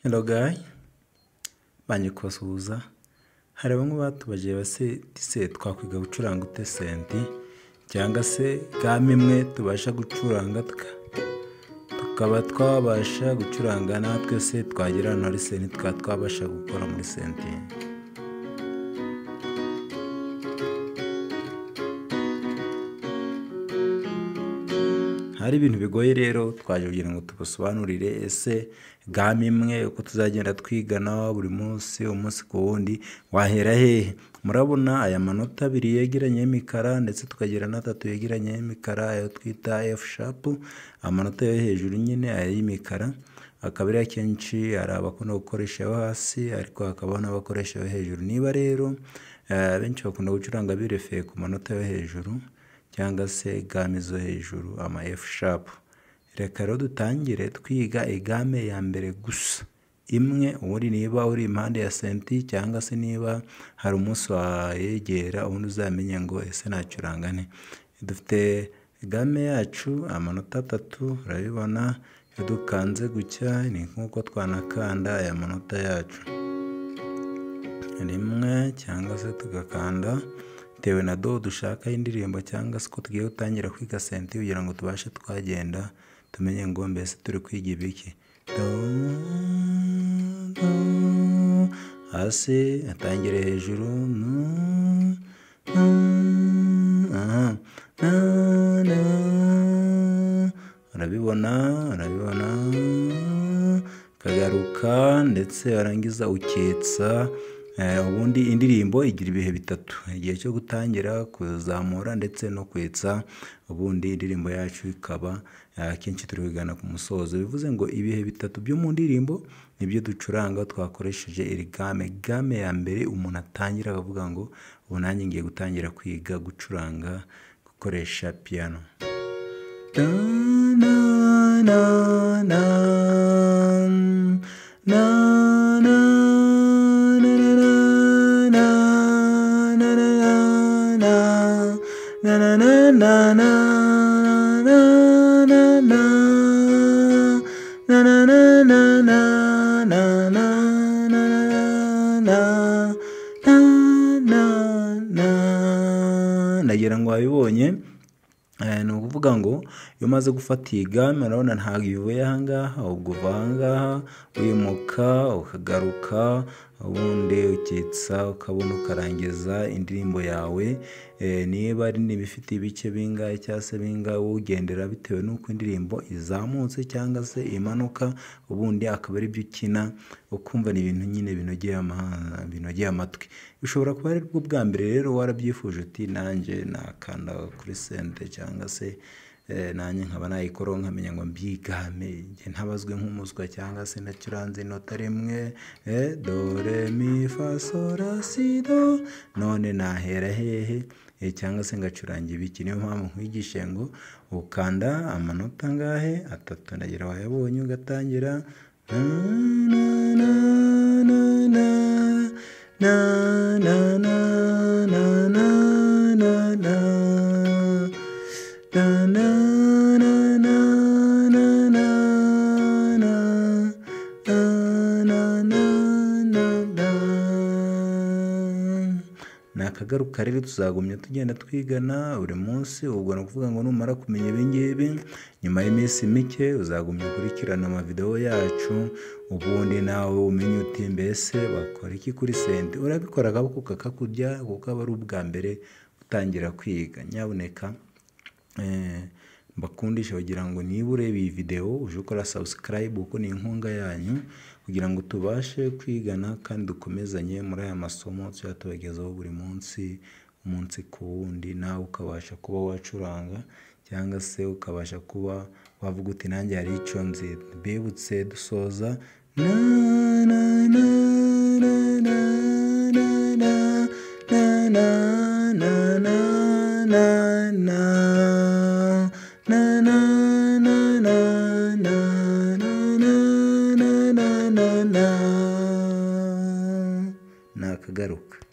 Hello guy, banye kubasuhuza. Hari bamwe batubajije base twakwiga gucuranga ute senti cyangwa se game imwe tubasha gucuranga tukaba twabasha gucuranga natwe se twagira na senti tukaba twabasha gukora muri senti. Hari ibintu bigoye rero twaje kugira ngo tubasobanurire ese game imwe uko tuzagenda twigana buri munsi umunsi ku wundi wahera hehe. Murabona aya manota abiri yegeranye y'imikara ndetse tukagira na 3 yegeranye y'imikara ayo twita F sharp, amanota yo hejuru nyine ay'imikara akaba ari akenshi ari abakunda gukoresha yo hasi ariko hakaba n'abakoresha yo hejuru. Niba rero benshi bakunda gucuranga birefeye ku manota yo hejuru cyangwa se game zo hejuru ama F sharp. Reka rero dutangire twiga igame ya mbere gusa imwe, uri niba uri impande ya senti cyangwa se niba hari umunsi wayegera ubundi uzamenye ngo ese nacuranga nte. Dufite game yacu amanota 3 urabibona, iyo dukanze gutya ni nkuko twanakanda aya manota yacu rimwe cyangwa se tugakanda bitewe na do dushaka indirimbo cyangwa se ko tugiye gutangira kwiga senti kugira ngo tubashe twagenda tumenye ngo mbese turi kwiga ibiki. Hasi atangire hejuru urabibona kagaruka ndetse arangiza uketsa. Ubundi indirimbo igira ibihe bitatu, igihe cyo gutangira, kuzamura ndetse no kwetsa. Ubundi indirimbo yacu ikaba akenshi turigana ku musozo, bivuze ngo ibihe bitatu byo mu ndirimbo nibyo ducuranga twakoresheje iri game ya mbere. Umuntu atangira akavuga ngo ubu nanjye ngiye gutangira kwiga gucuranga gukoresha piano. Nagira ngo wabibonye, ni ukuvuga ngo iyo umaze gufata iyi game urabona ntabwo ivuye aha ngaha, ubwo uva aha ngaha wimuka ukagaruka ubundi ukitsa ukabona ukarangiza indirimbo yawe. Niba ari n'ibifite ibice bingahe cyangwa se bingahe ugendera bitewe n'uko indirimbo izamutse cyangwa se imanuka, ubundi akaba ari byo ukina ukumva ni ibintu nyine binogeye amatwi. Bishobora kuba ari bwo bwa mbere rero warabyifuje uti nanjye nakanda kuri senti cyangwa se nanjye nkaba nayikora nkamenya ngo mbyigame njye ntabazwe nk'umuswa cyangwa se nacuranze inota rimwe do re mi fa sol la si do, none nahera hehe cyangwa se ngacuranga ibiki. Niyo mpamvu nkwigishe ngo ukanda amanota angahe 3, ndagira wayabonye ugatangira nakagaruka. Rero tuzagumya tugenda twigana buri munsi. Ubwo no kuvuga ngo numara kumenya ibingibi nyuma y'iminsi mike uzagumya ukurikirana amavideo yacu, ubundi nawe umenye uti mbese bakora iki kuri senti. Urabikora akaboko kakakujya kuko aba ari ubwa mbere utangira kwiga. Nyabuneka mbakundisha kugira ngo niba ureba iyi video uje ukora subscribe kuko ni inkunga yanyu kugira ngo tubashe kwigana kandi dukomezanye muri aya masomo tuyatubagezaho buri munsi umunsi ku wundi. Nawe ukabasha kuba wacuranga cyangwa se ukabasha kuba wavuga uti nanjye hari icyo nzi. Bibutse dusoza na